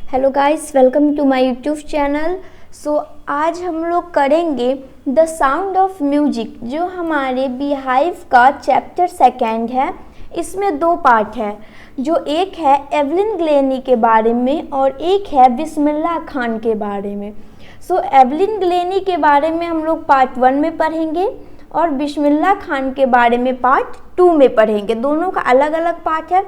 Hello guys, welcome to my YouTube channel. आज हम लोग करेंगे द साउंड ऑफ म्यूजिक, जो हमारे बीहाइव का चैप्टर 2 है। इसमें 2 पार्ट है, जो एक है एवलिन ग्लेनी के बारे में और एक है बिस्मिल्लाह खान के बारे में। एवलिन ग्लेनी के बारे में हम लोग पार्ट 1 में पढ़ेंगे और बिस्मिल्लाह खान के बारे में पार्ट 2 में पढ़ेंगे। दोनों का अलग अलग पार्ट है।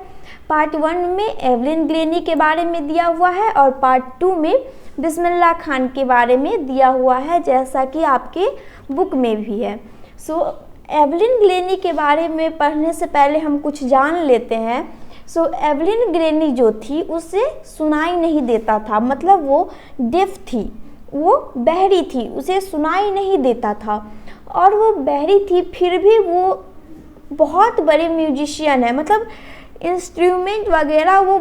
पार्ट 1 में एवलिन ग्लेनी के बारे में दिया हुआ है और पार्ट 2 में बिस्मिल्लाह खान के बारे में दिया हुआ है, जैसा कि आपके बुक में भी है। एवलिन ग्लेनी के बारे में पढ़ने से पहले हम कुछ जान लेते हैं। एवलिन ग्लेनी जो थी उसे सुनाई नहीं देता था, मतलब वो डेफ थी, वो बहरी थी, उसे सुनाई नहीं देता था और वो बहरी थी, फिर भी वो बहुत बड़े म्यूजिशियन है। मतलब इंस्ट्रूमेंट वगैरह वो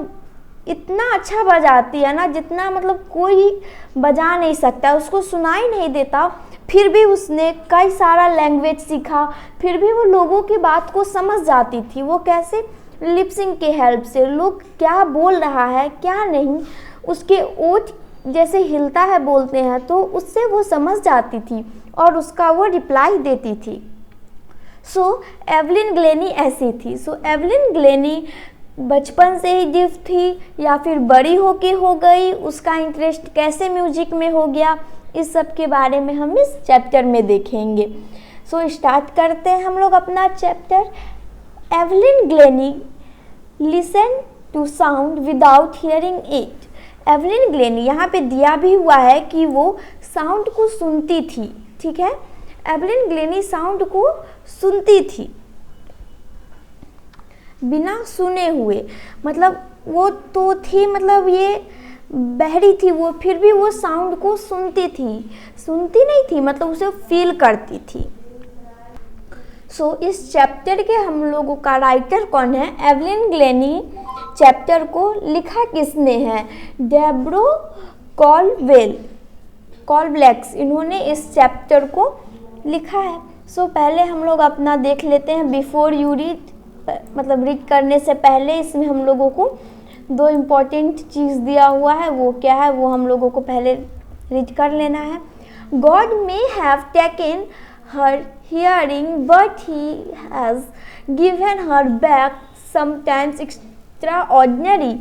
इतना अच्छा बजाती है ना, जितना मतलब कोई बजा नहीं सकता। उसको सुनाई नहीं देता, फिर भी उसने कई सारा लैंग्वेज सीखा, फिर भी वो लोगों की बात को समझ जाती थी। वो कैसे? लिपसिंग के हेल्प से, लोग क्या बोल रहा है क्या नहीं, उसके ओठ जैसे हिलता है बोलते हैं तो उससे वो समझ जाती थी और उसका वो रिप्लाई देती थी। एवलिन ग्लेनी ऐसी थी। एवलिन ग्लेनी बचपन से ही डिफ थी या फिर बड़ी होके हो गई, उसका इंटरेस्ट कैसे म्यूजिक में हो गया, इस सब के बारे में हम इस चैप्टर में देखेंगे। स्टार्ट करते हैं हम लोग अपना chapter. Evelyn Glennie listen to sound without hearing it. Evelyn Glennie यहाँ पे दिया भी हुआ है कि वो साउंड को सुनती थी, ठीक है। एवलिन ग्लेनी साउंड को सुनती थी बिना सुने हुए, मतलब वो तो थी, मतलब ये बहरी थी वो, फिर भी वो साउंड को सुनती थी, सुनती नहीं थी, मतलब उसे फील करती थी। इस चैप्टर के हम लोगों का राइटर कौन है? Evelyn Glenny. चैप्टर को लिखा किसने है? डेब्रो कॉल्ब्लेक्स, इन्होंने इस चैप्टर को लिखा है। पहले हम लोग अपना देख लेते हैं बिफोर यू रीड, मतलब रीड करने से पहले इसमें हम लोगों को 2 इम्पॉर्टेंट चीज़ दिया हुआ है। वो क्या है वो हम लोगों को पहले रीड कर लेना है। God may have taken her hearing but he has given her back sometimes extraordinary.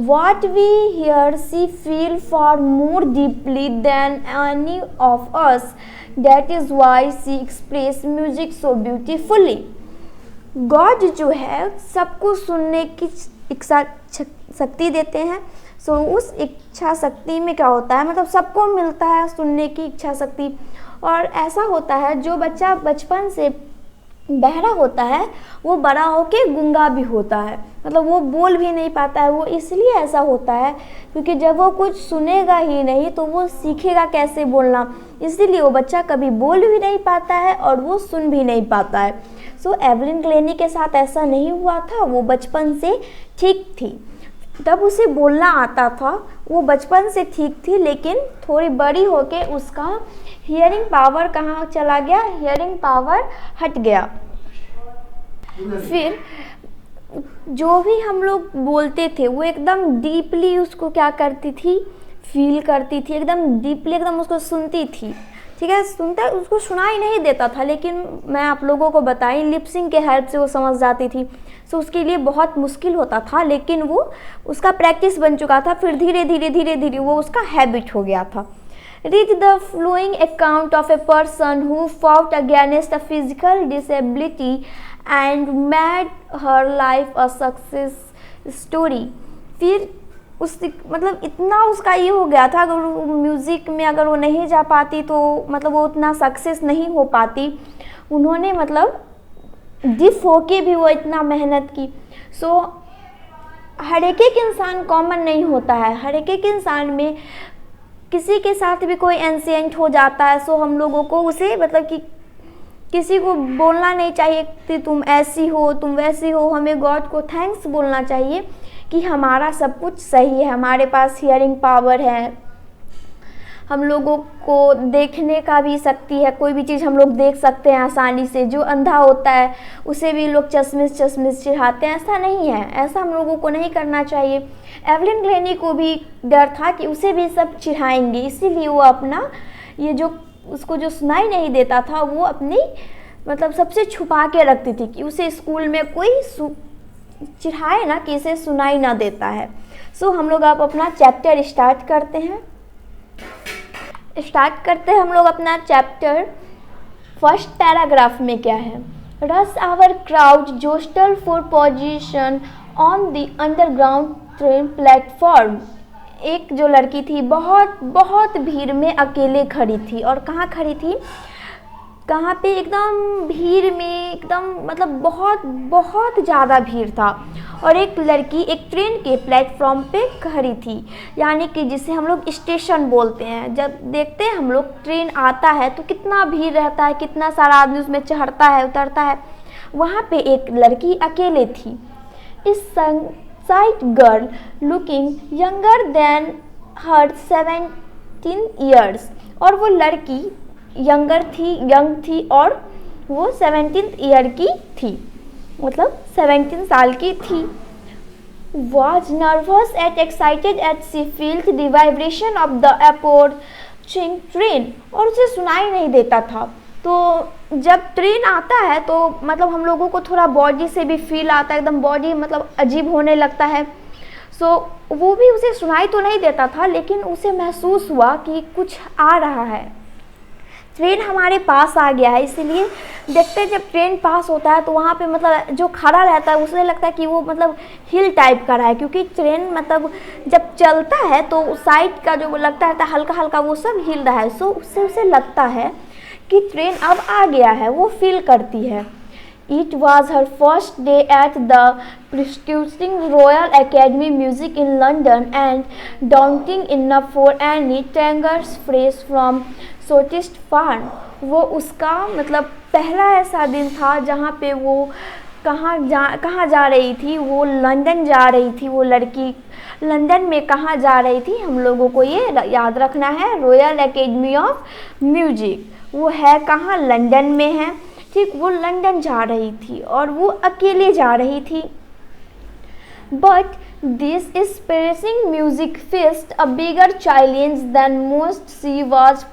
What we hear she feel far more deeply than any of us. That is why she express music so beautifully. God जो है सबको सुनने की इच्छा शक्ति देते हैं। उस इच्छा शक्ति में क्या होता है, मतलब सबको मिलता है सुनने की इच्छा शक्ति। और ऐसा होता है जो बच्चा बचपन से बहरा होता है वो बड़ा होके गूंगा भी होता है, मतलब वो बोल भी नहीं पाता है। वो इसलिए ऐसा होता है क्योंकि जब वो कुछ सुनेगा ही नहीं तो वो सीखेगा कैसे बोलना, इसीलिए वो बच्चा कभी बोल भी नहीं पाता है और वो सुन भी नहीं पाता है। एवलिन ग्लेनी के साथ ऐसा नहीं हुआ था, वो बचपन से ठीक थी, तब उसे बोलना आता था, वो बचपन से ठीक थी, लेकिन थोड़ी बड़ी होके उसका हियरिंग पावर कहाँ चला गया? हियरिंग पावर हट गया। फिर जो भी हम लोग बोलते थे वो एकदम डीपली उसको क्या करती थी? फील करती थी, एकदम डीपली, एकदम उसको सुनती थी, ठीक है। सुनता उसको सुनाई नहीं देता था, लेकिन मैं आप लोगों को बताई लिपसिंग के हेल्प से वो समझ जाती थी। उसके लिए बहुत मुश्किल होता था, लेकिन वो उसका प्रैक्टिस बन चुका था। फिर धीरे धीरे वो उसका हैबिट हो गया था। Read the flowing account of a person who fought against a physical disability and made her life a success story. फिर उस मतलब इतना उसका ये हो गया था, अगर म्यूज़िक में अगर वो नहीं जा पाती तो मतलब वो उतना सक्सेस नहीं हो पाती। उन्होंने मतलब डिफ होके भी वो इतना मेहनत की। हर एक इंसान कॉमन नहीं होता है, हर एक इंसान में किसी के साथ भी कोई एंशिएंट हो जाता है। हम लोगों को उसे मतलब कि किसी को बोलना नहीं चाहिए कि तुम ऐसी हो तुम वैसी हो, हमें गॉड को थैंक्स बोलना चाहिए कि हमारा सब कुछ सही है, हमारे पास हियरिंग पावर है, हम लोगों को देखने का भी शक्ति है, कोई भी चीज़ हम लोग देख सकते हैं आसानी से। जो अंधा होता है उसे भी लोग चश्मिश चिढ़ाते हैं, ऐसा नहीं है, ऐसा हम लोगों को नहीं करना चाहिए। एवलिन ग्लेनी को भी डर था कि उसे भी सब चिढ़ाएंगे, इसीलिए वो अपना ये जो उसको जो सुनाई नहीं देता था वो अपनी मतलब सबसे छुपा के रखती थी कि उसे स्कूल में कोई चिढ़ाए ना कि इसे सुनाई ना देता है। सो हम लोग अब अपना चैप्टर स्टार्ट करते हैं हम लोग अपना चैप्टर। फर्स्ट पैराग्राफ में क्या है? Rush hour crowd jostle for position on the underground train platform. एक जो लड़की थी बहुत भीड़ में अकेले खड़ी थी। और कहाँ खड़ी थी? कहाँ पे? एकदम भीड़ में, एकदम मतलब बहुत ज़्यादा भीड़ था। और एक लड़की एक ट्रेन के प्लेटफॉर्म पे खड़ी थी, यानी कि जिसे हम लोग स्टेशन बोलते हैं। जब देखते हैं हम लोग ट्रेन आता है तो कितना भीड़ रहता है, कितना सारा आदमी उसमें चढ़ता है उतरता है। वहाँ पे एक लड़की अकेले थी। इस slight girl looking younger than her 17 years. और वो लड़की यंग थी और वो 17 ईयर की थी, मतलब 17 साल की थी। Was nervous and excited as she felt the vibration of the approaching train। और उसे सुनाई नहीं देता था। तो जब ट्रेन आता है तो मतलब हम लोगों को थोड़ा बॉडी से भी फील आता है, एकदम बॉडी मतलब अजीब होने लगता है। सो वो भी उसे सुनाई तो नहीं देता था, लेकिन उसे महसूस हुआ कि कुछ आ रहा है, ट्रेन हमारे पास आ गया है। इसीलिए देखते हैं जब ट्रेन पास होता है तो वहाँ पे मतलब जो खड़ा रहता है उसे लगता है कि वो मतलब हिल टाइप का रहा है, क्योंकि ट्रेन मतलब जब चलता है तो साइड का जो लगता है हल्का हल्का वो सब हिल रहा है। सो उससे उसे लगता है कि ट्रेन अब आ गया है, वो फील करती है। It was her first day at the prestigious Royal Academy Music in London and daunting enough for Annie Tanger's phrase from Shortest Farm। वो उसका मतलब पहला ऐसा दिन था जहाँ पे वो कहाँ जा रही थी? वो लंदन जा रही थी। वो लड़की लंदन में कहाँ जा रही थी? हम लोगों को ये याद रखना है, रॉयल एकेडमी ऑफ म्यूजिक। वो है कहाँ? लंदन में है, ठीक। वो लंदन जा रही थी और वो अकेले जा रही थी। But this inspiring music faced a bigger challenge than most। She was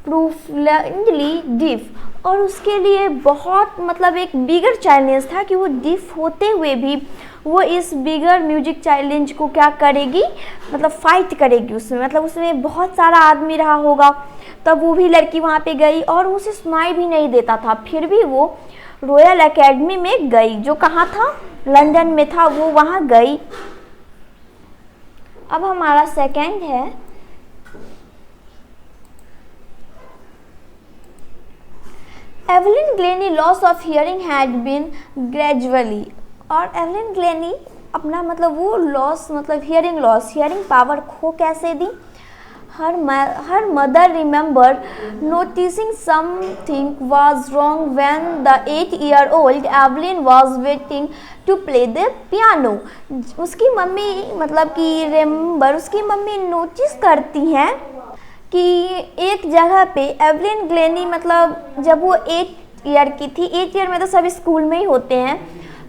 profoundly deaf। और उसके लिए बहुत मतलब एक बिगर चैलेंज था कि वो डिफ होते हुए भी वो इस बिगर म्यूजिक चैलेंज को क्या करेगी? मतलब फाइट करेगी उसमें। मतलब उसमें बहुत सारा आदमी रहा होगा, तब वो भी लड़की वहाँ पे गई और उसे सुनाई भी नहीं देता था, फिर भी वो रॉयल एकेडमी में गई, जो कहाँ था? लंदन में था। वो वहाँ गई। अब हमारा सेकंड है Evelyn Glennie loss of hearing had been gradually. और एवलिन ग्लेनी अपना मतलब वो लॉस मतलब हियरिंग पावर खो कैसे दी? Her mother remembered noticing something was wrong when the 8-year-old Evelyn was waiting to play the piano। उसकी मम्मी नोटिस करती हैं कि एक जगह पे एवलिन ग्लेनी मतलब जब वो 8 ईयर की थी, 8 ईयर में तो सभी स्कूल में ही होते हैं,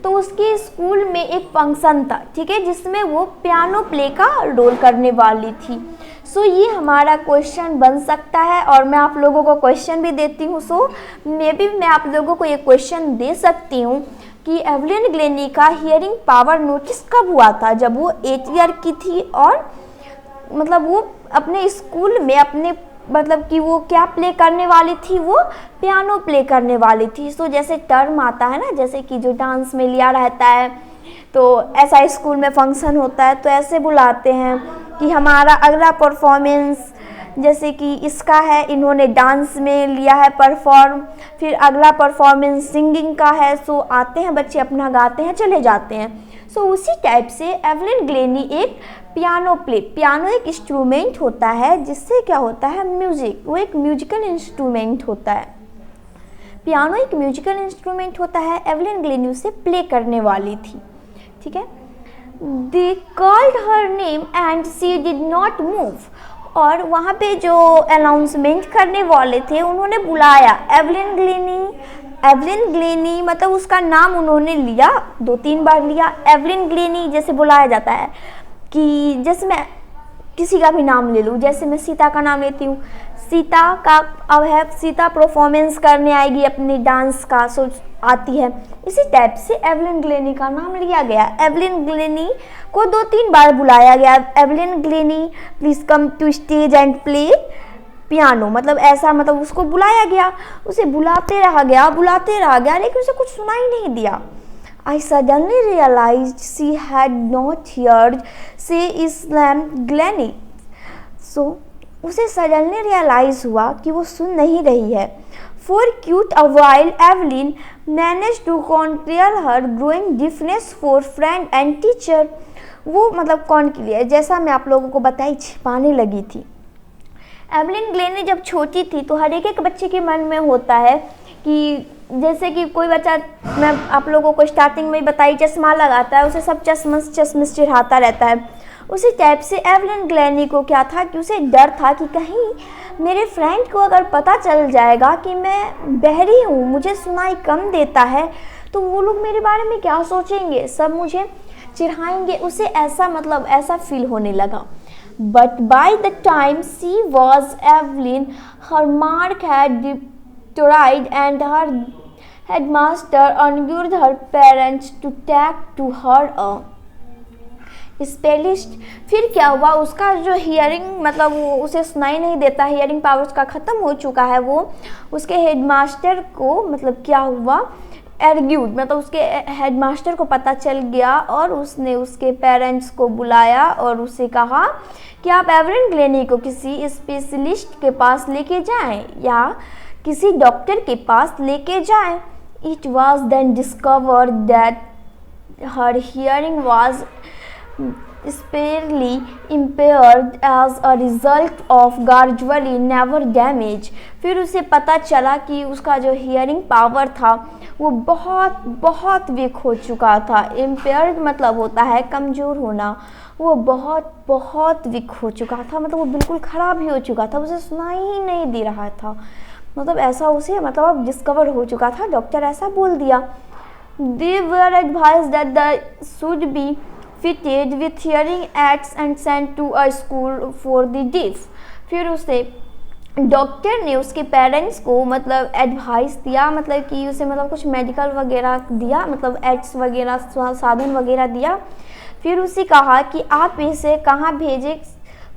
तो उसके स्कूल में एक फंक्शन था, ठीक है, जिसमें वो पियानो प्ले का रोल करने वाली थी। सो ये हमारा क्वेश्चन बन सकता है और मैं आप लोगों को क्वेश्चन भी देती हूँ। सो मे बी मैं आप लोगों को ये क्वेश्चन दे सकती हूँ कि एवलिन ग्लेनी का हियरिंग पावर नोटिस कब हुआ था? जब वो 8 ईयर की थी और मतलब वो अपने स्कूल में अपने मतलब कि वो क्या प्ले करने वाली थी? वो पियानो प्ले करने वाली थी। सो जैसे टर्म आता है ना, जैसे कि जो डांस में लिया रहता है, तो ऐसा स्कूल में फंक्शन होता है तो ऐसे बुलाते हैं कि हमारा अगला परफॉर्मेंस, जैसे कि इसका है, इन्होंने डांस में लिया है परफॉर्म, फिर अगला परफॉर्मेंस सिंगिंग का है। सो आते हैं बच्चे, अपना गाते हैं, चले जाते हैं। सो उसी टाइप से एवलिन ग्लेनी एक पियानो एक इंस्ट्रूमेंट होता है जिससे क्या होता है? म्यूजिक। वो एक म्यूजिकल इंस्ट्रूमेंट होता है। पियानो एक म्यूजिकल इंस्ट्रूमेंट होता है। एवलिन ग्लेनी उसे प्ले करने वाली थी, ठीक है। They called her name and she did not move। और वहाँ पे जो अनाउंसमेंट करने वाले थे उन्होंने बुलाया एवलिन ग्लेनी। एवलिन ग्लेनी मतलब उसका नाम उन्होंने लिया, 2-3 बार लिया। एवलिन ग्लेनी जैसे बुलाया जाता है कि जैसे मैं किसी का भी नाम ले लूँ, जैसे मैं सीता का नाम लेती हूँ, सीता का अब है सीता परफॉर्मेंस करने आएगी अपनी डांस का सोच आती है, इसी टाइप से एवलिन ग्लेनी का नाम लिया गया। एवलिन ग्लेनी को 2-3 बार बुलाया गया। Evelyn Glennie please come to stage and play piano, मतलब ऐसा, मतलब उसको बुलाया गया, उसे बुलाते रहा गया लेकिन उसे कुछ सुनाई नहीं दिया। I suddenly realized she had not heard say Islam Glenny. So उसे सडनली रियलाइज हुआ कि वो सुन नहीं रही है। For quite a while, Evelyn managed to conquer her growing deafness for friend and teacher. वो मतलब कौन के लिए, जैसा मैं आप लोगों को बताई, छिपाने लगी थी। एवलिन ग्लेनी जब छोटी थी तो हर एक बच्चे के मन में होता है कि जैसे कि कोई बच्चा, मैं आप लोगों को स्टार्टिंग में ही बताई, चश्मा लगाता है, उसे सब चश्मस चिढ़ाता रहता है। उसी टाइप से एवलिन ग्लेनी को क्या था कि उसे डर था कि कहीं मेरे फ्रेंड को अगर पता चल जाएगा कि मैं बहरी हूँ, मुझे सुनाई कम देता है, तो वो लोग मेरे बारे में क्या सोचेंगे, सब मुझे चिढ़ाएंगे। उसे ऐसा मतलब ऐसा फील होने लगा। But by the time she was Evelyn, her mark had deteriorated and her headmaster urged her parents to take to her a specialist. फिर क्या हुआ, उसका जो हियरिंग मतलब वो उसे सुनाई नहीं देता, हियरिंग पावर्स का ख़त्म हो चुका है। वो उसके हेडमास्टर को मतलब क्या हुआ, एर्ग्यूड मतलब उसके हेडमास्टर को पता चल गया और उसने उसके पेरेंट्स को बुलाया और उसे कहा कि आप एवलिन ग्लेनी को किसी स्पेशलिस्ट के पास लेके जाएं या किसी डॉक्टर के पास लेके जाएं। It was then discovered that her hearing was severely impaired as a result of gradually never damage। फिर उसे पता चला कि उसका जो हियरिंग पावर था वो बहुत बहुत वीक हो चुका था। इम्पेयर्ड मतलब होता है कमज़ोर होना, वो बहुत बहुत वीक हो चुका था, मतलब वो बिल्कुल ख़राब ही हो चुका था, उसे सुनाई ही नहीं दे रहा था, मतलब ऐसा उसे मतलब अब डिस्कवर हो चुका था, डॉक्टर ऐसा बोल दिया। They were advised that they should be fitted with hearing aids and sent to a school for the deaf। फिर उसे डॉक्टर ने उसके पेरेंट्स को मतलब एडवाइस दिया, मतलब कि उसे मतलब कुछ मेडिकल वगैरह दिया, मतलब एड्स वगैरह साधन वगैरह दिया। फिर उसे कहा कि आप इसे कहाँ भेजें,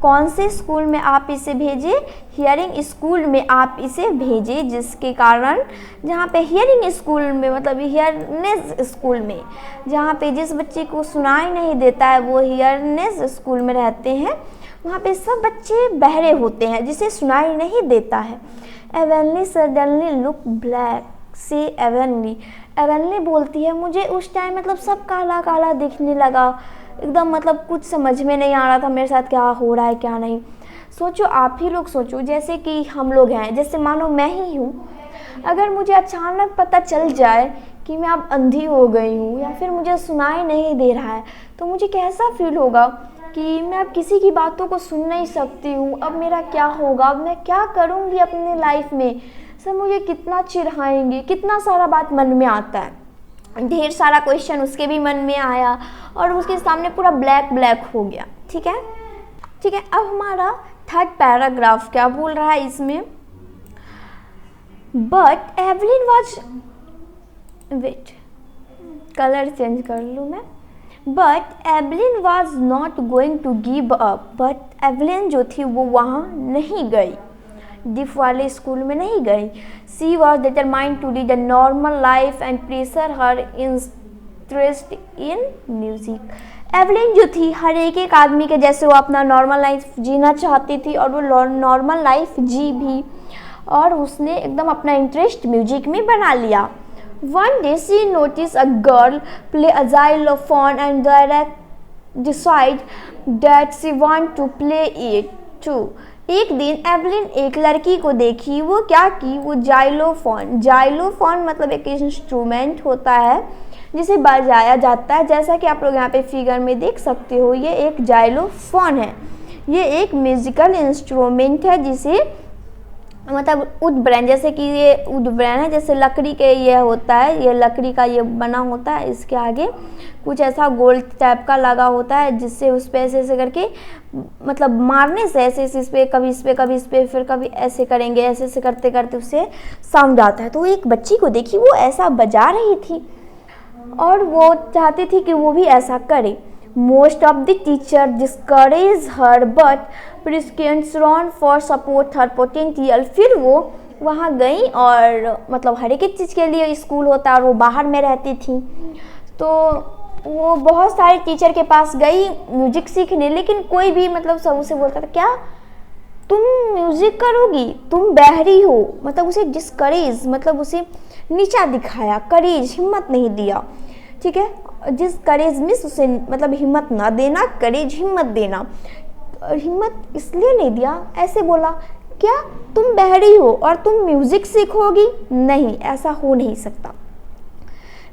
कौन से स्कूल में आप इसे भेजें, हियरिंग स्कूल में आप इसे भेजें, जिसके कारण जहाँ पे हियरिंग स्कूल में मतलब हियरनेस स्कूल में जहाँ पे जिस बच्चे को सुनाई नहीं देता है वो हियरनेस स्कूल में रहते हैं, वहाँ पे सब बच्चे बहरे होते हैं जिसे सुनाई नहीं देता है। एवेनली सडनली लुक ब्लैक से एवेनली बोलती है मुझे उस टाइम मतलब सब काला काला दिखने लगा, एकदम मतलब कुछ समझ में नहीं आ रहा था मेरे साथ क्या हो रहा है क्या नहीं। सोचो, आप ही लोग सोचो, जैसे कि हम लोग हैं, जैसे मानो मैं ही हूँ, अगर मुझे अचानक पता चल जाए कि मैं अब अंधी हो गई हूँ या फिर मुझे सुनाई नहीं दे रहा है, तो मुझे कैसा फील होगा कि मैं अब किसी की बातों को सुन नहीं सकती हूँ, अब मेरा क्या होगा, अब मैं क्या करूँगी अपनी लाइफ में, सब मुझे कितना चिढ़ाएंगे, कितना सारा बात मन में आता है। ढेर सारा क्वेश्चन उसके भी मन में आया और उसके सामने पूरा ब्लैक ब्लैक हो गया। ठीक है, अब हमारा थर्ड पैराग्राफ क्या बोल रहा है इसमें, but Evelyn was, wait colour change कर लूँ मैं, but Evelyn was not going to give up. But Evelyn जो थी वो वहाँ नहीं गई, डिफ वाले स्कूल में नहीं गई। She was determined to lead a normal life and pressure her interest in music. Evelyn जो थी हर एक आदमी के जैसे वो अपना नॉर्मल लाइफ जीना चाहती थी और वो नॉर्मल लाइफ जी भी, और उसने एकदम अपना इंटरेस्ट म्यूजिक में बना लिया। One day she notice a girl play a xylophone and decide that she want to play it too। एक दिन एवलिन एक लड़की को देखी, वो क्या की, वो जाइलोफोन मतलब एक इंस्ट्रूमेंट होता है जिसे बजाया जाता है, जैसा कि आप लोग यहाँ पे फिगर में देख सकते हो, ये एक जाइलोफोन है। ये एक म्यूजिकल इंस्ट्रूमेंट है जिसे मतलब उद्ब्रेन, जैसे कि ये उद्ब्रेन है, जैसे लकड़ी के ये होता है, ये लकड़ी का ये बना होता है, इसके आगे कुछ ऐसा गोल टाइप का लगा होता है जिससे उस पे ऐसे ऐसे करके मतलब मारने से ऐसे ऐसे इस पे कभी इस पे कभी इस पे फिर कभी ऐसे करेंगे, ऐसे ऐसे करते करते उससे साउंड आता है। तो एक बच्ची को देखी वो ऐसा बजा रही थी और वो चाहती थी कि वो भी ऐसा करे। Most of the teacher discourage her but parents run for support her potential। फिर वो वहाँ गई और मतलब हर एक चीज़ के लिए स्कूल होता है और वो बाहर में रहती थी, तो वो बहुत सारे टीचर के पास गई म्यूजिक सीखने, लेकिन कोई भी मतलब सब उसे बोलता था क्या तुम म्यूजिक करोगी, तुम बहरी हो, मतलब उसे डिस्करेज मतलब उसे नीचा दिखाया, करेज हिम्मत नहीं दिया। ठीक है, जिस करेज मिस उसे मतलब हिम्मत ना देना, करेज हिम्मत देना, और हिम्मत इसलिए नहीं दिया, ऐसे बोला क्या तुम बहरी हो और तुम म्यूजिक सीखोगी, नहीं ऐसा हो नहीं सकता।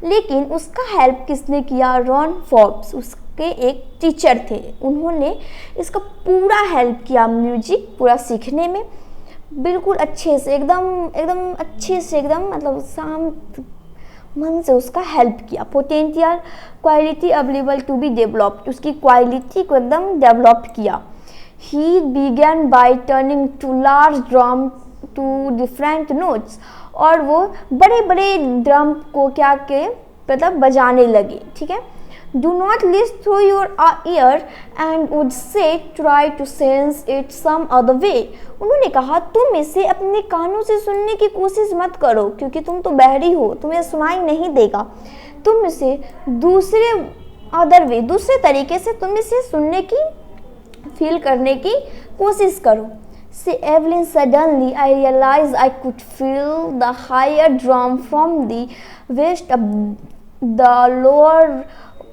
लेकिन उसका हेल्प किसने किया? रॉन फोर्ब्स, उसके एक टीचर थे, उन्होंने इसका पूरा हेल्प किया म्यूजिक पूरा सीखने में, बिल्कुल अच्छे से एकदम अच्छे से एकदम मतलब शांत मन से उसका हेल्प किया। Potential quality available to be developed, उसकी क्वालिटी को एकदम डेवलप किया। He began by turning to large drum to different notes, और वो बड़े बड़े ड्रम को क्या के मतलब बजाने लगे। ठीक है, do not listen through your ear and would say try to sense it some other way। उन्होंने कहा तुम इसे अपने कानों से सुनने की कोशिश मत करो क्योंकि तुम तो बहरी हो, तुम्हें सुनाई नहीं देगा, तुम इसे दूसरे अदर वे दूसरे तरीके से तुम इसे सुनने की फील करने की कोशिश करो। Say Evelyn, suddenly I realized I could feel the higher drum from the west, the lower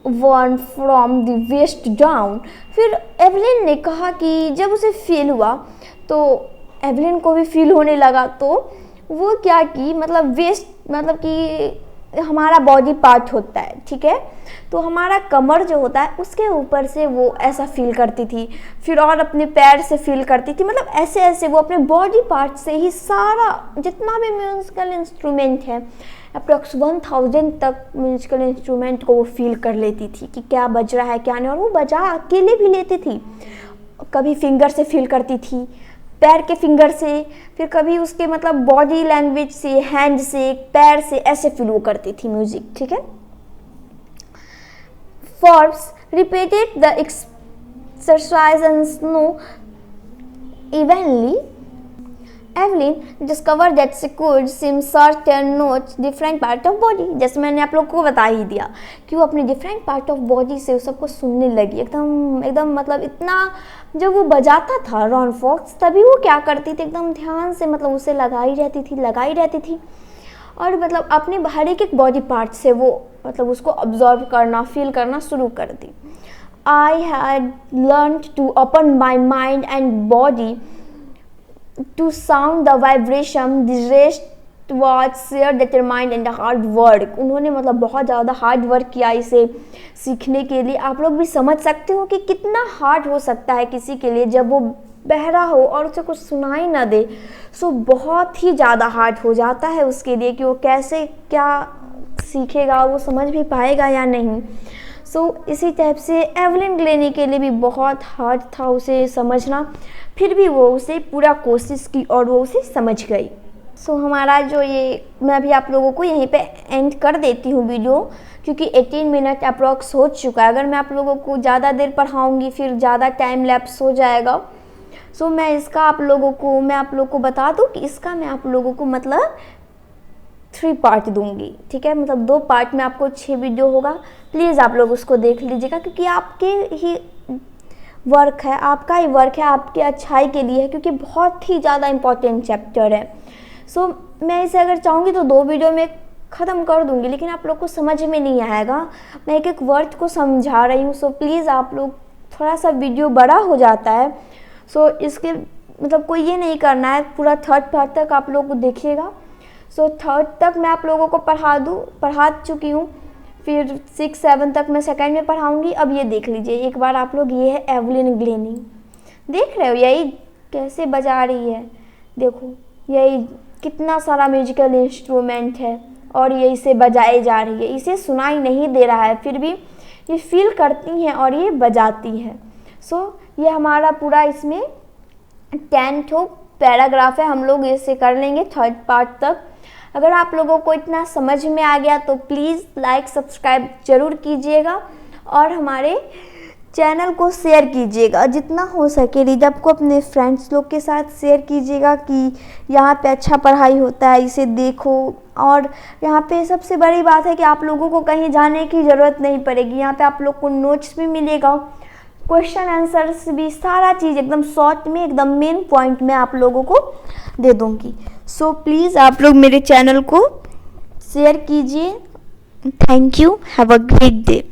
one from the waist down। फिर एवलिन ने कहा कि जब उसे फील हुआ तो एवलिन को भी फील होने लगा, तो वो क्या की मतलब वेस्ट मतलब कि हमारा बॉडी पार्ट होता है, ठीक है, तो हमारा कमर जो होता है उसके ऊपर से वो ऐसा फील करती थी, फिर और अपने पैर से फील करती थी, मतलब ऐसे ऐसे वो अपने बॉडी पार्ट से ही सारा जितना भी म्यूजिकल इंस्ट्रूमेंट है अप्रॉक्स 1000 तक म्यूजिकल इंस्ट्रूमेंट को वो फील कर लेती थी कि क्या बज रहा है क्या नहीं, और वो बजा अकेले भी लेती थी, कभी फिंगर से फील करती थी, पैर के फिंगर से, फिर कभी उसके मतलब बॉडी लैंग्वेज से, हैंड से, पैर से, ऐसे फील वो करती थी म्यूजिक। ठीक है, Forbes repeated the exercise and snow evenly. Evelyn discover that she could SIM certain notes different part of body. जैसे मैंने आप लोग को बता ही दिया कि वो अपने डिफरेंट पार्ट ऑफ बॉडी से उस सबको सुनने लगी, एकदम एकदम मतलब इतना जब वो बजाता था रॉन फॉक्स तभी वो क्या करती थी एकदम ध्यान से मतलब उसे लगाई रहती थी और मतलब अपने हर एक बॉडी पार्ट से वो मतलब उसको ऑब्जर्व करना फील करना शुरू कर दी। I had learned to open my mind and body to sound the vibration, the rest was sheer determined and hard work। उन्होंने मतलब बहुत ज़्यादा हार्ड वर्क किया इसे सीखने के लिए। आप लोग भी समझ सकते हो कि कितना हार्ड हो सकता है किसी के लिए जब वो बहरा हो और उसे कुछ सुनाई ना दे, सो बहुत ही ज़्यादा हार्ड हो जाता है उसके लिए कि वो कैसे क्या सीखेगा, वो समझ भी पाएगा या नहीं। सो इसी टाइप से एवलिन ग्लेनी के लिए भी बहुत हार्ड था उसे समझना, फिर भी वो उसे पूरा कोशिश की और वो उसे समझ गई। सो हमारा जो ये मैं अभी आप लोगों को यहीं पे एंड कर देती हूँ वीडियो, क्योंकि 18 मिनट अप्रॉक्स हो चुका है। अगर मैं आप लोगों को ज़्यादा देर पढ़ाऊँगी फिर ज़्यादा टाइम लैप्स हो जाएगा। सो मैं आप लोगों को बता दूँ कि इसका मैं आप लोगों को मतलब 3 पार्ट दूंगी, ठीक है, मतलब 2 पार्ट में आपको 6 वीडियो होगा। प्लीज़ आप लोग उसको देख लीजिएगा क्योंकि आपके ही वर्क है, आपका ही वर्क है, आपके अच्छाई के लिए है, क्योंकि बहुत ही ज़्यादा इम्पोर्टेंट चैप्टर है। सो मैं इसे अगर चाहूँगी तो 2 वीडियो में ख़त्म कर दूंगी, लेकिन आप लोग को समझ में नहीं आएगा, मैं एक एक वर्ड को समझा रही हूँ। सो प्लीज़ आप लोग थोड़ा सा वीडियो बड़ा हो जाता है, सो इसके मतलब कोई ये नहीं करना है, पूरा 3rd पार्ट तक आप लोग को देखिएगा। सो 3rd तक मैं आप लोगों को पढ़ा चुकी हूँ, फिर 6, 7 तक मैं 2nd में पढ़ाऊँगी। अब ये देख लीजिए एक बार आप लोग, ये है एवलिन ग्लेनी। देख रहे हो यही कैसे बजा रही है, देखो यही कितना सारा म्यूजिकल इंस्ट्रूमेंट है और ये इसे बजाई जा रही है। इसे सुनाई नहीं दे रहा है फिर भी ये फील करती हैं और ये बजाती है। सो ये हमारा पूरा इसमें 10 ठो पैराग्राफ है, हम लोग इसे कर लेंगे 3rd पार्ट तक। अगर आप लोगों को इतना समझ में आ गया तो प्लीज़ लाइक सब्सक्राइब ज़रूर कीजिएगा और हमारे चैनल को शेयर कीजिएगा जितना हो सके। रिजब को अपने फ्रेंड्स लोग के साथ शेयर कीजिएगा कि यहाँ पे अच्छा पढ़ाई होता है, इसे देखो। और यहाँ पे सबसे बड़ी बात है कि आप लोगों को कहीं जाने की ज़रूरत नहीं पड़ेगी। यहाँ पे आप लोग को नोट्स भी मिलेगा, क्वेश्चन आंसर्स भी, सारा चीज़ एकदम शॉर्ट में, एकदम मेन पॉइंट में आप लोगों को दे दूँगी। सो प्लीज़ आप लोग मेरे चैनल को शेयर कीजिए। Thank you, have a great day.